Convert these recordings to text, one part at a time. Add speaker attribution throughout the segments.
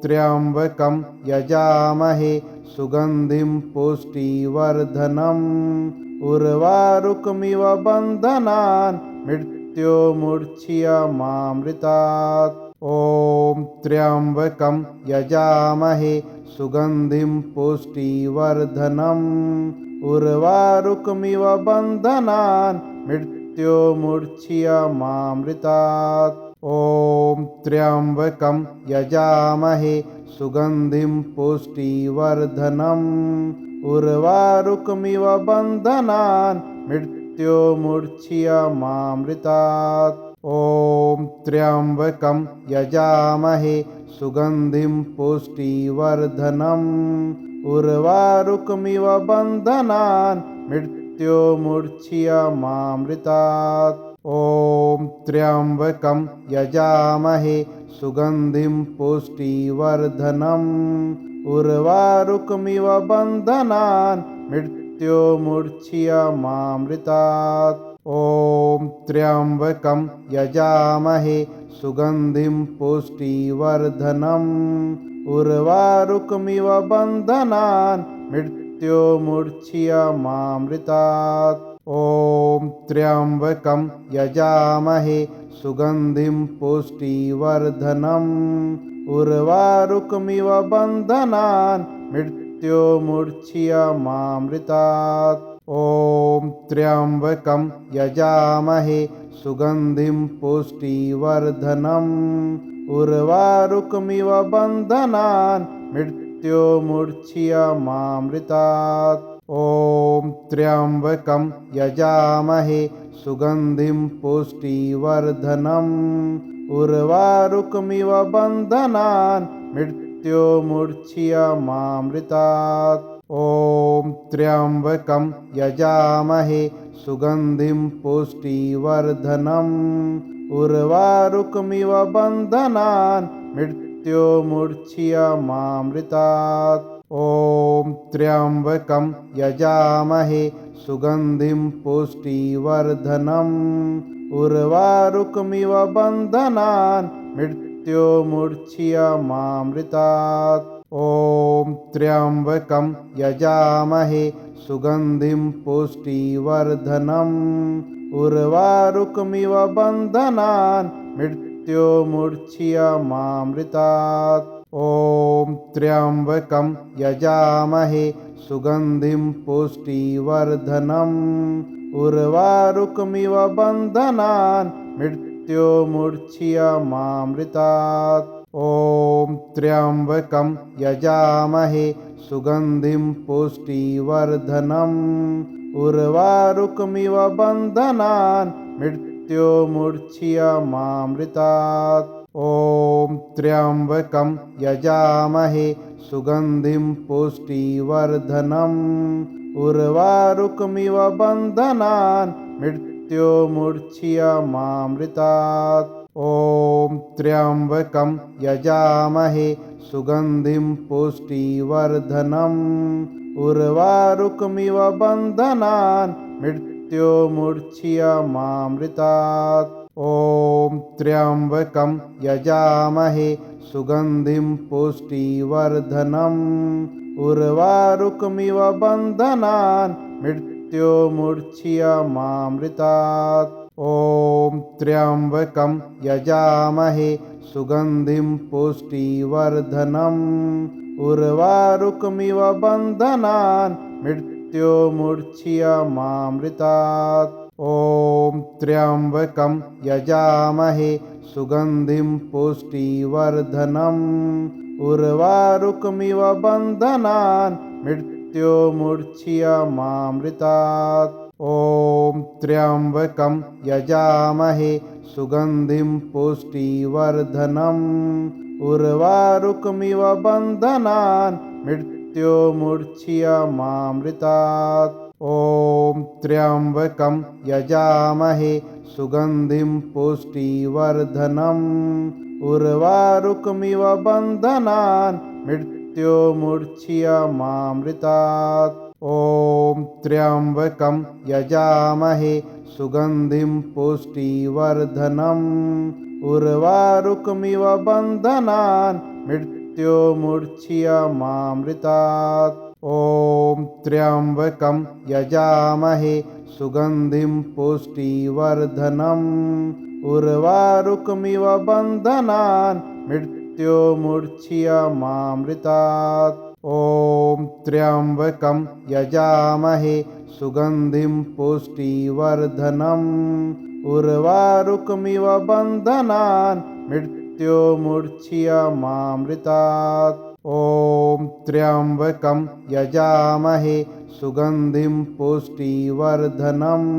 Speaker 1: त्र्यम्बकं यजामहे सुगन्धिं पुष्टिवर्धनम् उर्वारुकमिव बन्धनान् मृत्योर्मुच्यमामृतात्। ॐ त्र्यम्बकं यजामहे सुगन्धिं पुष्टिवर्धनम् उर्वारुकमिव बन्धनान् मृत्योर्मुच्यमामृतात्। ॐ त्र्यम्बकं यजामहे सुगन्धिं पुष्टिवर्धनम् उर्वारुकमिव बन्धनान् मृत्योर्मुच्यमामृतात्। ॐ त्र्यम्बकं यजामहे सुगन्धिं पुष्टिवर्धनम् उर्वारुकमिव बन्धनान् मृत्योर्मुच्यमामृतात्। ॐ त्र्यम्बकं यजामहे सुगन्धिं पुष्टिवर्धनम् उर्वारुकमिव बन्धनान् मृत्योर्मुच्यमामृतात्। ॐ त्र्यम्बकं यजामहे सुगन्धिं पुष्टिवर्धनम् उर्वारुकमिव बन्धनान् मृत्योर्मुच्यमामृतात्। ॐ त्र्यम्बकं यजामहे सुगन्धिं पुष्टिवर्धनम् उर्वारुकमिव बन्धनान् मृत्योर्मुच्यमामृतात्। ॐ त्र्यम्बकं यजामहे सुगन्धिं पुष्टिवर्धनम् उर्वारुकमिव बन्धनान् मृत्योर्मुच्यमामृतात्। ॐ त्र्यम्बकं यजामहे सुगन्धिं पुष्टिवर्धनम् उर्वारुकमिव बन्धनान् मृत्योर्मुच्यमामृतात्। ॐ त्र्यम्बकं यजामहे सुगन्धिं पुष्टिवर्धनम् उर्वारुकमिव बन्धनान् मृत्योर्मुच्यमामृतात्। ॐ त्र्यम्बकं यजामहे सुगन्धिं पुष्टिवर्धनम् उर्वारुकमिव बन्धनान् मृत्योर्मुच्यमामृतात्। ॐ त्र्यम्बकं यजामहे सुगन्धिं पुष्टिवर्धनम् उर्वारुकमिव बन्धनान् मृत्योर्मुच्यमामृतात्। ॐ त्र्यम्बकं यजामहे सुगन्धिं पुष्टिवर्धनम् उर्वारुकमिव बन्धनान् मृत्योर्मुच्यमामृतात्। ॐ त्र्यम्बकं यजामहे सुगन्धिं पुष्टिवर्धनम् उर्वारुकमिव बन्धनान् मृत्योर्मुच्यमामृतात्। ॐ त्र्यम्बकं यजामहे सुगन्धिं पुष्टिवर्धनम् उर्वारुकमिव बन्धनान् मृत्योर्मुच्यमामृतात्। ॐ त्र्यम्बकं यजामहे सुगन्धिं पुष्टिवर्धनम् उर्वारुकमिव बन्धनान् मृत्योर्मुच्यमामृतात्। ॐ त्र्यम्बकं यजामहे सुगन्धिं पुष्टिवर्धनम् उर्वारुकमिव बन्धनान् मृत्योर्मुच्यमामृतात्। ॐ त्र्यम्बकं यजामहे सुगन्धिं पुष्टिवर्धनम् उर्वारुकमिव बन्धनान् मृत्योर्मुच्यमामृतात्। ॐ त्र्यम्बकं यजामहे सुगन्धिं पुष्टिवर्धनम् उर्वारुकमिव बन्धनान् मृत्योर्मुच्यमामृतात्। ॐ त्र्यम्बकं यजामहे सुगन्धिं पुष्टिवर्धनम् उर्वारुकमिव बन्धनान् मृत्योर्मुच्यमामृतात्। ॐ त्र्यम्बकं यजामहे सुगन्धिं पुष्टिवर्धनम् उर्वारुकमिव बन्धनान् मृत्योर्मुच्यमामृतात्। ॐ त्र्यम्बकं यजामहे सुगन्धिं पुष्टिवर्धनम् उर्वारुकमिव बन्धनान् मृत्योर्मुच्यमामृतात्। ॐ त्र्यम्बकं यजामहे सुगन्धिं पुष्टिवर्धनम् उर्वारुकमिव बन्धनान् मृत्योर्मुच्यमामृतात्। ॐ त्र्यम्बकं यजामहे सुगन्धिं पुष्टिवर्धनम् उर्वारुकमिव बन्धनान् मृत्योर्मुच्यमामृतात्। ॐ त्र्यम्बकं यजामहे सुगन्धिं पुष्टिवर्धनम्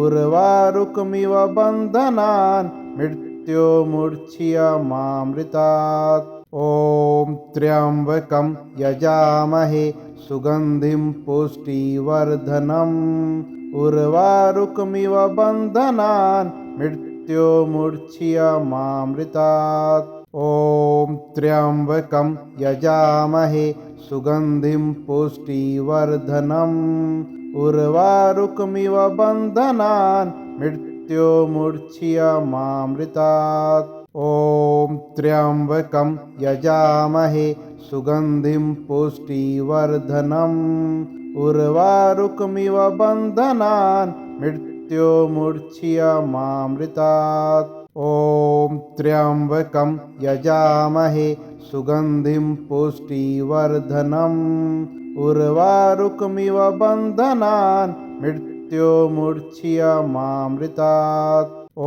Speaker 1: उर्वारुकमिव बन्धनान् मृत्योर्मुच्यमामृतात्। ॐ त्र्यम्बकं यजामहे सुगन्धिं पुष्टिवर्धनम् उर्वारुकमिव बन्धनान् मृत्योर्मुच्यमामृतात्। ॐ त्र्यम्बकं यजामहे सुगन्धिं पुष्टिवर्धनम् उर्वारुकमिव बन्धनान् मृत्योर्मुच्यमामृतात्। ॐ त्र्यम्बकं यजामहे सुगन्धिं पुष्टिवर्धनम् उर्वारुकमिव बन्धनान् मृत्योर्मुच्यमामृतात्। ॐ त्र्यम्बकं यजामहे सुगन्धिं पुष्टिवर्धनम् उर्वारुकमिव बन्धनान् मृत्योर्मुच्यमामृतात्। ॐ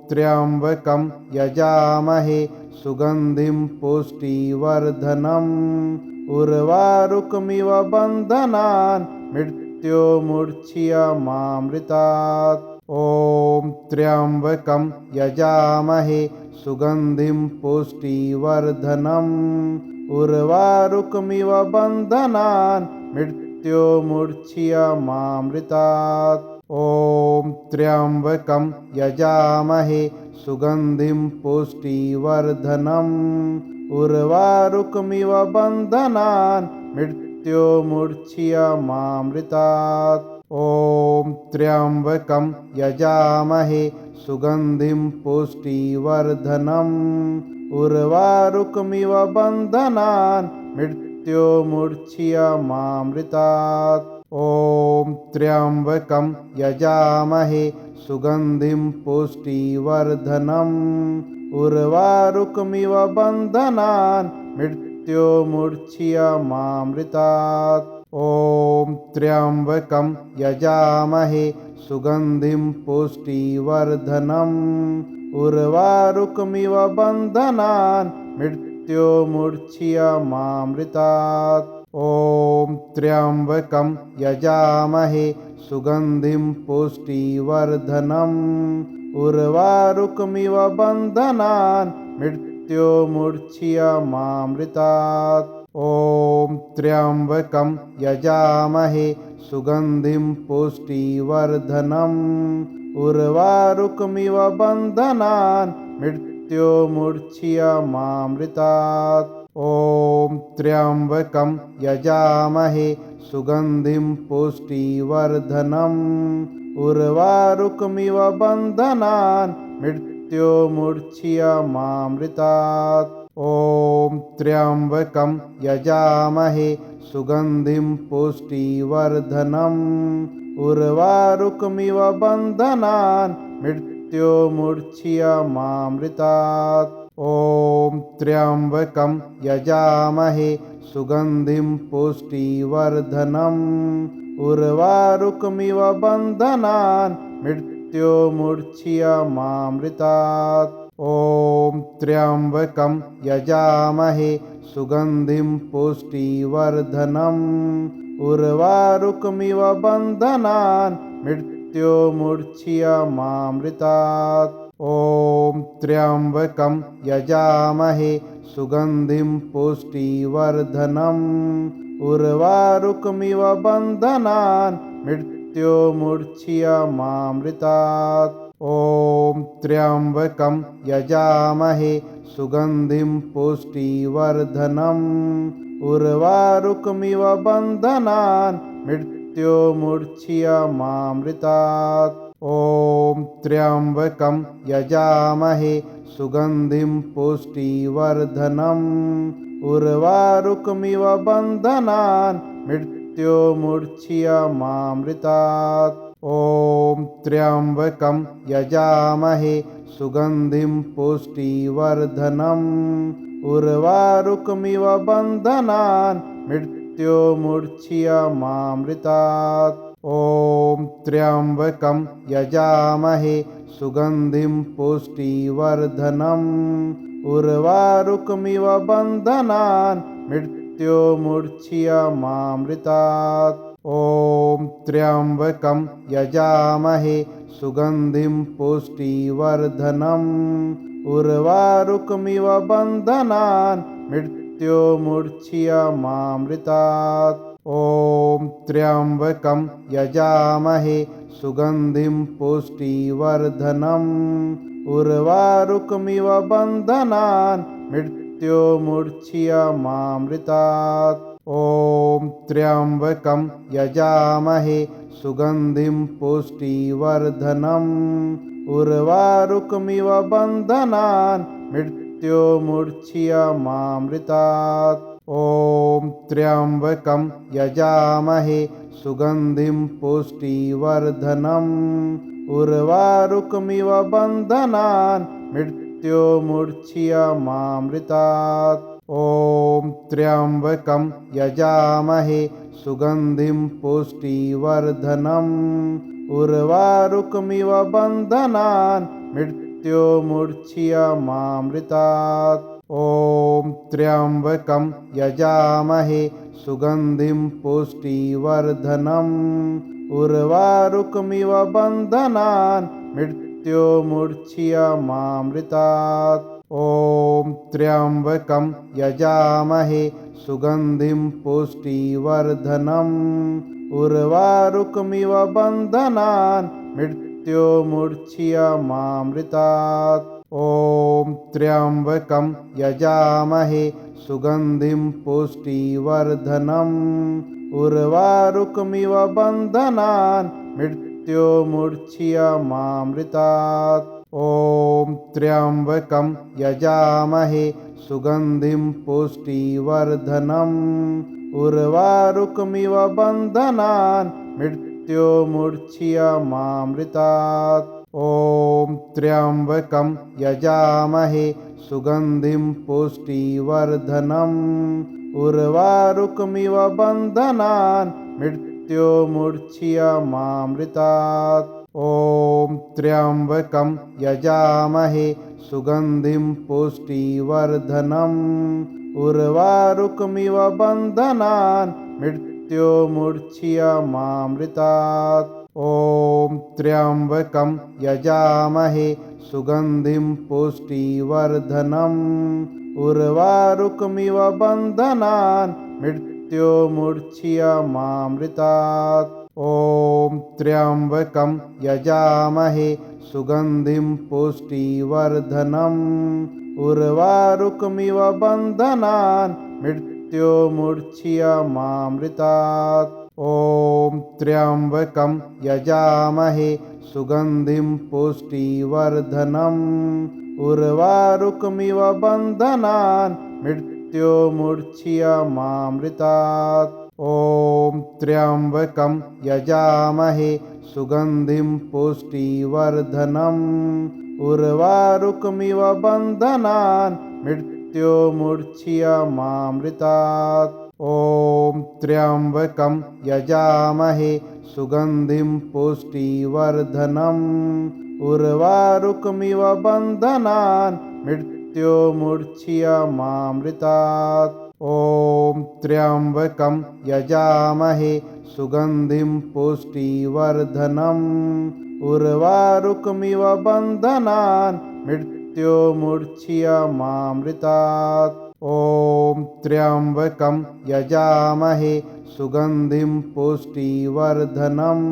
Speaker 1: त्र्यम्बकं यजामहे सुगन्धिं पुष्टिवर्धनम् उर्वारुकमिव बन्धनान् मृत्योर्मुच्यमामृतात्। ॐ त्र्यम्बकं यजामहे सुगन्धिं पुष्टिवर्धनम् उर्वारुकमिव बन्धनान् मृत्योर्मुच्यमामृतात्। ॐ त्र्यम्बकं यजामहे सुगन्धिं पुष्टिवर्धनम् उर्वारुकमिव बन्धनान् मृत्योर्मुच्यमामृतात्। ॐ त्र्यम्बकं यजामहे सुगन्धिं पुष्टिवर्धनम् उर्वारुकमिव बन्धनान् मृत्योर्मुच्यमामृतात्। ॐ त्र्यम्बकं यजामहे सुगन्धिं पुष्टिवर्धनम् उर्वारुकमिव बन्धनान् मृत्योर्मुच्यमामृतात्। ॐ त्र्यम्बकं यजामहे सुगन्धिं पुष्टिवर्धनम् उर्वारुकमिव बन्धनान् मृत्योर्मुच्यमामृतात्। ॐ त्र्यम्बकं यजामहे सुगन्धिं पुष्टिवर्धनम् उर्वारुकमिव बन्धनान् मृत्योर्मुच्यमामृतात्। ॐ त्र्यम्बकं यजामहे सुगन्धिं पुष्टिवर्धनम् उर्वारुकमिव बन्धनान् मृत्योर्मुच्यमामृतात्। ॐ त्र्यम्बकं यजामहे सुगन्धिं पुष्टिवर्धनम् उर्वारुकमिव बन्धनान् मृत्योर्मुच्यमामृतात्। ॐ त्र्यम्बकं यजामहे सुगन्धिं पुष्टिवर्धनम् उर्वारुकमिव बन्धनान् मृत्योर्मुच्यमामृतात्। ॐ त्र्यम्बकं यजामहे सुगन्धिं पुष्टिवर्धनम् उर्वारुकमिव बन्धनान् मृत्योर्मुच्यमामृतात्। ॐ त्र्यम्बकं यजामहे सुगन्धिं पुष्टिवर्धनम् उर्वारुकमिव बन्धनान् मृत्योर्मुच्यमामृतात्। ॐ त्र्यम्बकं यजामहे सुगन्धिं पुष्टिवर्धनम् उर्वारुकमिव बन्धनान् मृत्योर्मुच्यमामृतात्। ॐ त्र्यम्बकं यजामहे सुगन्धिं पुष्टिवर्धनम् उर्वारुकमिव बन्धनान् मृत्योर्मुच्यमामृतात्। ॐ त्र्यम्बकं यजामहे सुगन्धिं पुष्टिवर्धनम् उर्वारुकमिव बन्धनान् मृत्योर्मुच्यमामृतात् ॐ त्र्यम्बकं यजामहे सुगन्धिं पुष्टिवर्धनम् उर्वारुकमिव बन्धनान् मृत्योर्मुच्यमामृतात् ॐ त्र्यम्बकं यजामहे सुगन्धिं पुष्टिवर्धनम् उर्वारुकमिव बन्धनान् मृत्योर्मुच्यमामृतात् ॐ त्र्यम्बकं यजामहे सुगन्धिं पुष्टिवर्धनम् उर्वारुकमिव बन्धनान् मृत्योर्मुच्यमामृतात् ॐ त्र्यम्बकं यजामहे सुगन्धिं पुष्टिवर्धनम् उर्वारुकमिव बन्धनान् मृत्योर्मुच्यमामृतात् ॐ त्र्यम्बकं यजामहे सुगन्धिं पुष्टिवर्धनम् उर्वारुकमिव बन्धनान् मृत्योर्मुच्यमामृतात् ॐ त्र्यम्बकं यजामहे सुगन्धिं पुष्टिवर्धनम् उर्वारुकमिव बन्धनान् मृत्योर्मुच्यमामृतात् ॐ त्र्यम्बकं यजामहे सुगन्धिं पुष्टिवर्धनम् उर्वारुकमिव बन्धनान् मृत्योर्मुच्यमामृतात् ॐ त्र्यम्बकं यजामहे सुगन्धिं पुष्टिवर्धनम् उर्वारुकमिव बन्धनान् मृत्योर्मुच्यमामृतात् ॐ त्र्यम्बकं यजामहे सुगन्धिं पुष्टिवर्धनम् उर्वारुकमिव बन्धनान् मृत्योर्मुच्यमामृतात् ॐ त्र्यम्बकं यजामहे सुगन्धिं पुष्टिवर्धनम् उर्वारुकमिव बन्धनान् मृत्योर्मुच्यमामृतात् ॐ त्र्यम्बकं यजामहे सुगन्धिं पुष्टिवर्धनम् उर्वारुकमिव बन्धनान् मृत्योर्मुच्यमामृतात् ॐ त्र्यम्बकं यजामहे सुगन्धिं पुष्टिवर्धनम् उर्वारुकमिव बन्धनान् मृत्योर्मुच्यमामृतात् ॐ त्र्यम्बकं यजामहे सुगन्धिं पुष्टिवर्धनम् उर्वारुकमिव बन्धनान् मृत्योर्मुच्यमामृतात् ॐ त्र्यम्बकं यजामहे सुगन्धिं पुष्टिवर्धनम् उर्वारुकमिव बन्धनान् मृत्योर्मुच्यमामृतात् ॐ त्र्यम्बकं यजामहे सुगन्धिं पुष्टिवर्धनम् उर्वारुकमिव बन्धनान् मृत्योर्मुच्यमामृतात् ॐ त्र्यम्बकं यजामहे सुगन्धिं पुष्टिवर्धनम् उर्वारुकमिव बन्धनान् मृत्योर्मुच्यमामृतात् ॐ त्र्यम्बकं यजामहे सुगन्धिं पुष्टिवर्धनम् उर्वारुकमिव बन्धनान् मृत्योर्मुच्यमामृतात् ॐ त्र्यम्बकं यजामहे सुगन्धिं पुष्टिवर्धनम् उर्वारुकमिव बन्धनान् मृत्योर्मुच्यमामृतात् ॐ त्र्यम्बकं यजामहे सुगन्धिं पुष्टिवर्धनम् उर्वारुकमिव बन्धनान् मृत्योर्मुच्यमामृतात् ॐ त्र्यम्बकं यजामहे सुगन्धिं पुष्टिवर्धनम्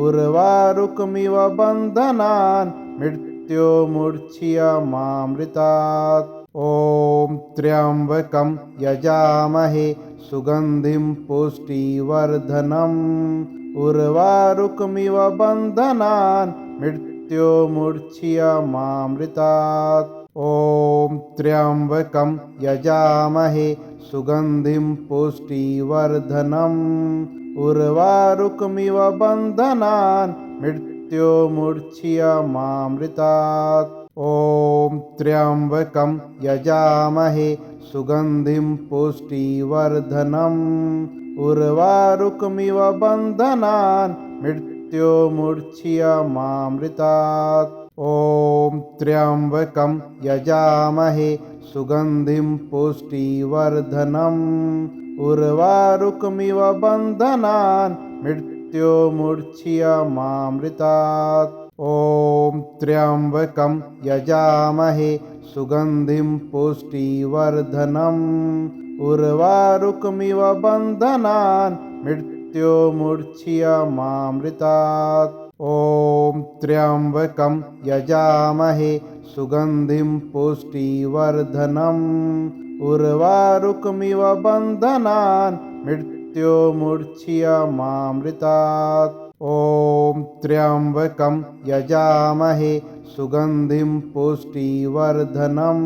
Speaker 1: उर्वारुकमिव बन्धनान् मृत्योर्मुच्यमामृतात् ॐ त्र्यम्बकं यजामहे सुगन्धिं पुष्टिवर्धनम् उर्वारुकमिव बन्धनान् मृत्योर्मुच्यमामृतात्। ॐ त्र्यम्बकं यजामहे सुगन्धिं पुष्टिवर्धनम् उर्वारुकमिव बन्धनान् मृत्योर्मुच्यमामृतात्। ॐ त्र्यम्बकं यजामहे सुगन्धिं पुष्टिवर्धनम् उर्वारुकमिव बन्धनान् मृत्योर्मुच्यमामृतात्। ॐ त्र्यम्बकं यजामहे सुगन्धिं पुष्टिवर्धनम् उर्वारुकमिव बन्धनान् मृत्योर्मुच्यमामृतात्। ॐ त्र्यम्बकं यजामहे सुगन्धिं पुष्टिवर्धनम् उर्वारुकमिव बन्धनान् मृत्योर्मुच्यमामृतात्। ॐ त्र्यम्बकं यजामहे सुगन्धिं पुष्टिवर्धनम् उर्वारुकमिव बन्धनान् मृत्योर्मुच्यमामृतात्। ॐ त्र्यम्बकं यजामहे सुगन्धिं पुष्टिवर्धनम्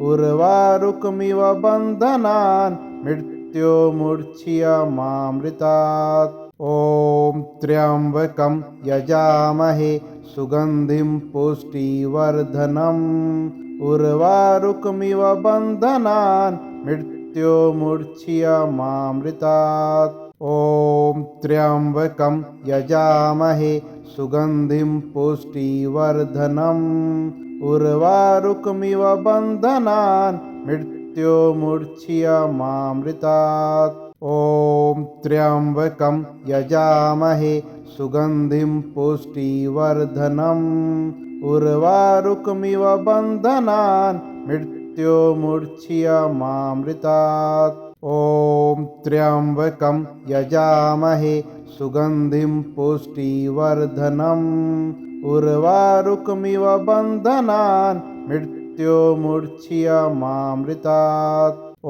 Speaker 1: उर्वारुकमिव बन्धनान् मृत्योर्मुच्यमामृतात्। ॐ त्र्यम्बकं यजामहे सुगन्धिं पुष्टिवर्धनम् उर्वारुकमिव बन्धनान् मृत्योर्मुच्यमामृतात्। ॐ त्र्यम्बकं यजामहे सुगन्धिं पुष्टिवर्धनम् उर्वारुकमिव बन्धनान् मृत्योर्मुच्यमामृतात्। ॐ त्र्यम्बकं यजामहे सुगन्धिं पुष्टिवर्धनम् उर्वारुकमिव बन्धनान् मृत्योर्मुच्यमामृतात्। ॐ त्र्यम्बकं यजामहे सुगन्धिं पुष्टिवर्धनम् उर्वारुकमिव बन्धनान् मृत्योर्मुच्यमामृतात्। ॐ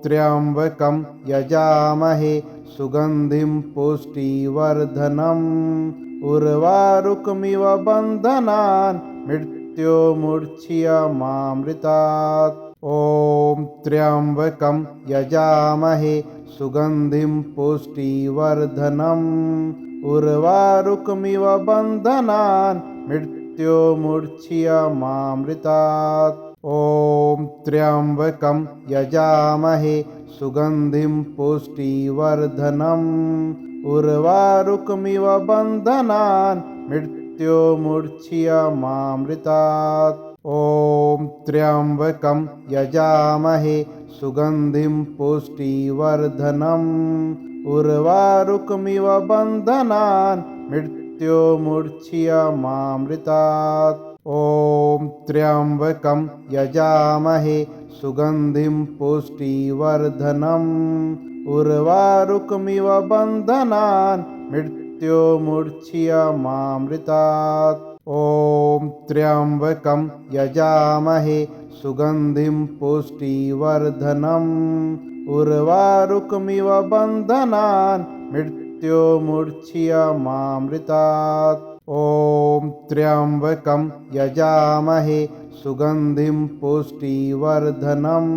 Speaker 1: त्र्यम्बकं यजामहे सुगन्धिं पुष्टिवर्धनम् उर्वारुकमिव बन्धनान् मृत्योर्मुच्यमामृतात्। ॐ त्र्यम्बकं यजामहे सुगन्धिं पुष्टिवर्धनम् उर्वारुकमिव बन्धनान् मृत्योर्मुच्यमामृतात्। ॐ त्र्यम्बकं यजामहे सुगन्धिं पुष्टिवर्धनम् उर्वारुकमिव बन्धनान् मृत्योर्मुच्यमामृतात्। ॐ त्र्यम्बकं यजामहे सुगन्धिं पुष्टिवर्धनम् उर्वारुकमिव बन्धनान् मृत्योर्मुच्यमामृतात्। ॐ त्र्यम्बकं यजामहे सुगन्धिं पुष्टिवर्धनम् उर्वारुकमिव बन्धनान् मृत्योर्मुच्यमामृतात्। ॐ त्र्यम्बकं यजामहे सुगन्धिं पुष्टिवर्धनम् उर्वारुकमिव बन्धनान् मृत्योर्मुच्यमामृतात्। ॐ त्र्यम्बकं यजामहे सुगन्धिं पुष्टिवर्धनम्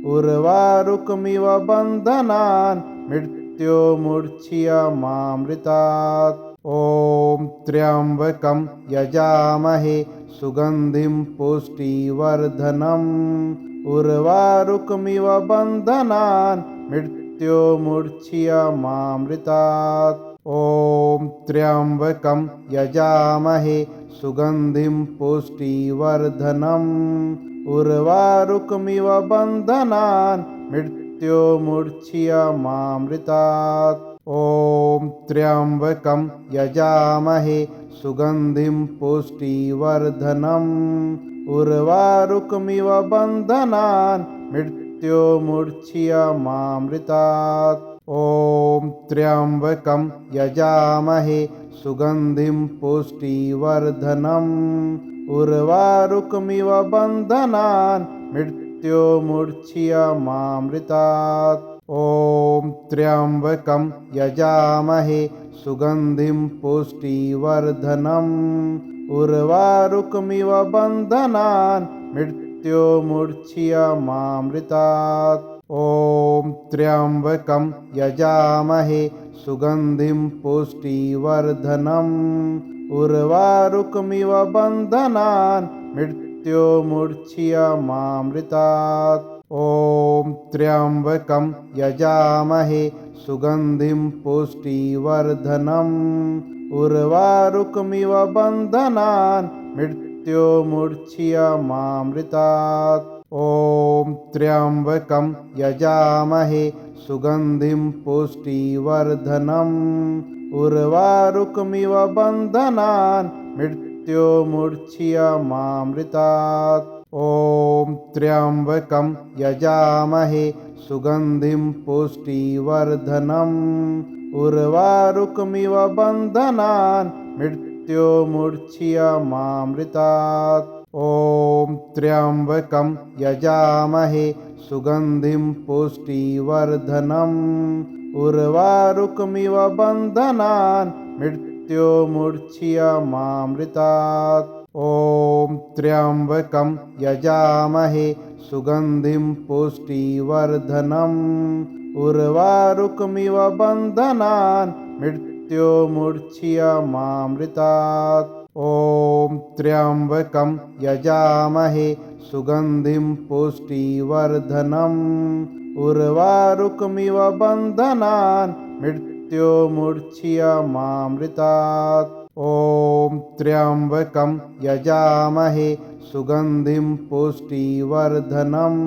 Speaker 1: उर्वारुकमिव बन्धनान् मृत्योर्मुच्यमामृतात्। ॐ त्र्यम्बकं यजामहे सुगन्धिं पुष्टिवर्धनम् उर्वारुकमिव बन्धनान् मृत्योर्मुच्यमामृतात्। ॐ त्र्यम्बकं यजामहे सुगन्धिं पुष्टिवर्धनम् उर्वारुकमिव बन्धनान् मृत्योर्मुच्यमामृतात्। ॐ त्र्यम्बकं यजामहे सुगन्धिं पुष्टिवर्धनम् उर्वारुकमिव बन्धनान् मृत्योर्मुच्यमामृतात्। ॐ त्र्यम्बकं यजामहे सुगन्धिं पुष्टिवर्धनम् उर्वारुकमिव बन्धनान् मृत्योर्मुच्यमामृतात्। ॐ त्र्यम्बकं यजामहे सुगन्धिं पुष्टिवर्धनम् उर्वारुकमिव बन्धनान् मृत्योर्मुच्यमामृतात् ॐ त्र्यम्बकं यजामहे सुगन्धिं पुष्टिवर्धनम् उर्वारुकमिव बन्धनान् मृत्योर्मुच्यमामृतात् ॐ त्र्यम्बकं यजामहे सुगन्धिं पुष्टिवर्धनम् उर्वारुकमिव बन्धनान् मृत्योर्मुच्यमामृतात् ॐ त्र्यम्बकं यजामहे सुगन्धिं पुष्टिवर्धनम् उर्वारुकमिव बन्धनान् मृत्योर्मुच्यमामृतात् ॐ त्र्यम्बकं यजामहे सुगन्धिं पुष्टिवर्धनम् उर्वारुकमिव बन्धनान् मृत्योर्मुच्यमामृतात् ॐ त्र्यम्बकं यजामहे सुगन्धिं पुष्टिवर्धनम् उर्वारुकमिव बन्धनान् मृत्योर्मुच्यमामृतात् ॐ त्र्यम्बकं यजामहे सुगन्धिं पुष्टिवर्धनम् उर्वारुकमिव बन्धनान् मृत्योर्मुच्यमामृतात् ॐ त्र्यम्बकं यजामहे सुगन्धिं पुष्टिवर्धनम् उर्वारुकमिव बन्धनान् मृत्योर्मुच्यमामृतात् ॐ त्र्यम्बकं यजामहे सुगन्धिं पुष्टिवर्धनम्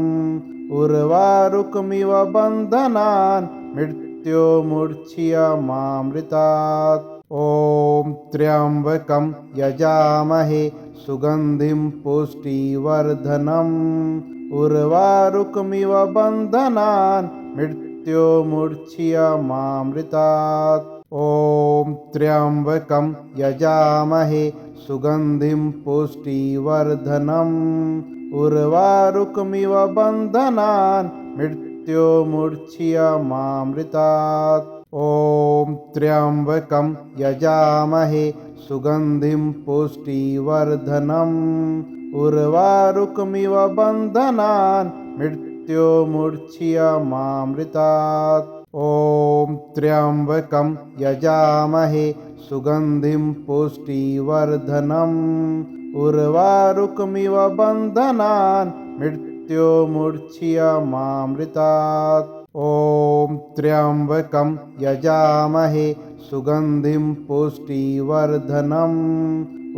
Speaker 1: उर्वारुकमिव बन्धनान् मृत्योर्मुच्यमामृतात् ॐ त्र्यम्बकं यजामहे सुगन्धिं पुष्टिवर्धनम् उर्वारुकमिव बन्धनान् मृत्योर्मुच्यमामृतात् ॐ त्र्यम्बकं यजामहे सुगन्धिं पुष्टिवर्धनम् उर्वारुकमिव बन्धनान् मृत्योर्मुच्यमामृतात् ॐ त्र्यम्बकं यजामहे सुगन्धिं पुष्टिवर्धनम् उर्वारुकमिव बन्धनान् मृत्योर्मुच्यमामृतात् ॐ त्र्यम्बकं यजामहे सुगन्धिं पुष्टिवर्धनम् उर्वारुकमिव बन्धनान् मृत्योर्मुच्यमामृतात् ॐ त्र्यम्बकं यजामहे सुगन्धिं पुष्टिवर्धनम्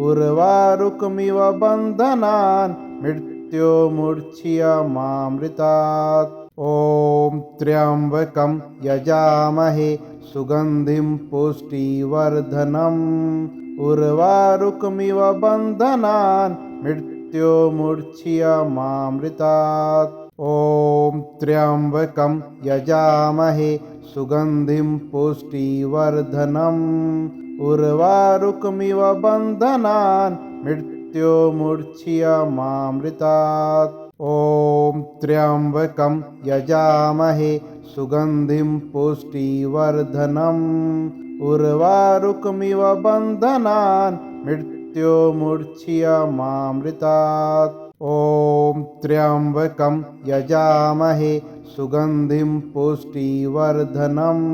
Speaker 1: उर्वारुकमिव बन्धनान् मृत्योर्मुच्यमामृतात् ॐ त्र्यम्बकं यजामहे सुगन्धिं पुष्टिवर्धनम् उर्वारुकमिव बन्धनान् मृत्योर्मुच्यमामृतात् ॐ त्र्यम्बकं यजामहे सुगन्धिं पुष्टिवर्धनम् उर्वारुकमिव बन्धनान् मृत्योर्मुच्यमामृतात् ॐ त्र्यम्बकं यजामहे सुगन्धिं पुष्टिवर्धनम् उर्वारुकमिव बन्धनान् मृत्योर्मुच्यमामृतात् ॐ त्र्यम्बकं यजामहे सुगन्धिं पुष्टिवर्धनम्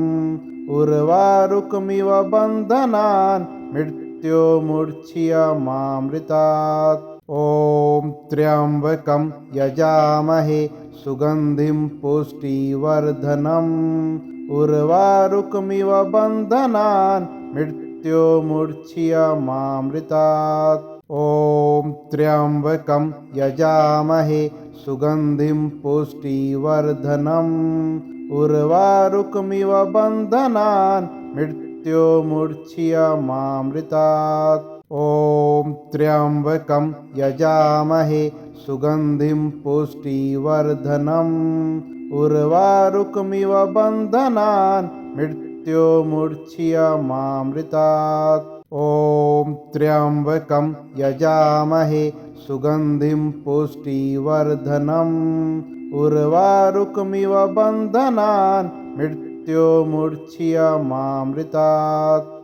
Speaker 1: उर्वारुकमिव बन्धनान् मृत्योर्मुच्यमामृतात् ॐ त्र्यम्बकं यजामहे सुगन्धिं पुष्टिवर्धनम् उर्वारुकमिव बन्धनान् मृत्योर्मुच्यमामृतात् ॐ त्र्यम्बकं यजामहे सुगन्धिं पुष्टिवर्धनम् उर्वारुकमिव बन्धनान् मृत्योर्मुच्यमामृतात् ॐ त्र्यम्बकं यजामहे सुगन्धिं पुष्टिवर्धनम् उर्वारुकमिव बन्धनान् मृत्योर्मुच्यमामृतात् ॐ त्र्यम्बकं यजामहे सुगन्धिं पुष्टिवर्धनम् उर्वारुकमिव बन्धनान् मृत्योर्मुच्यमामृतात्।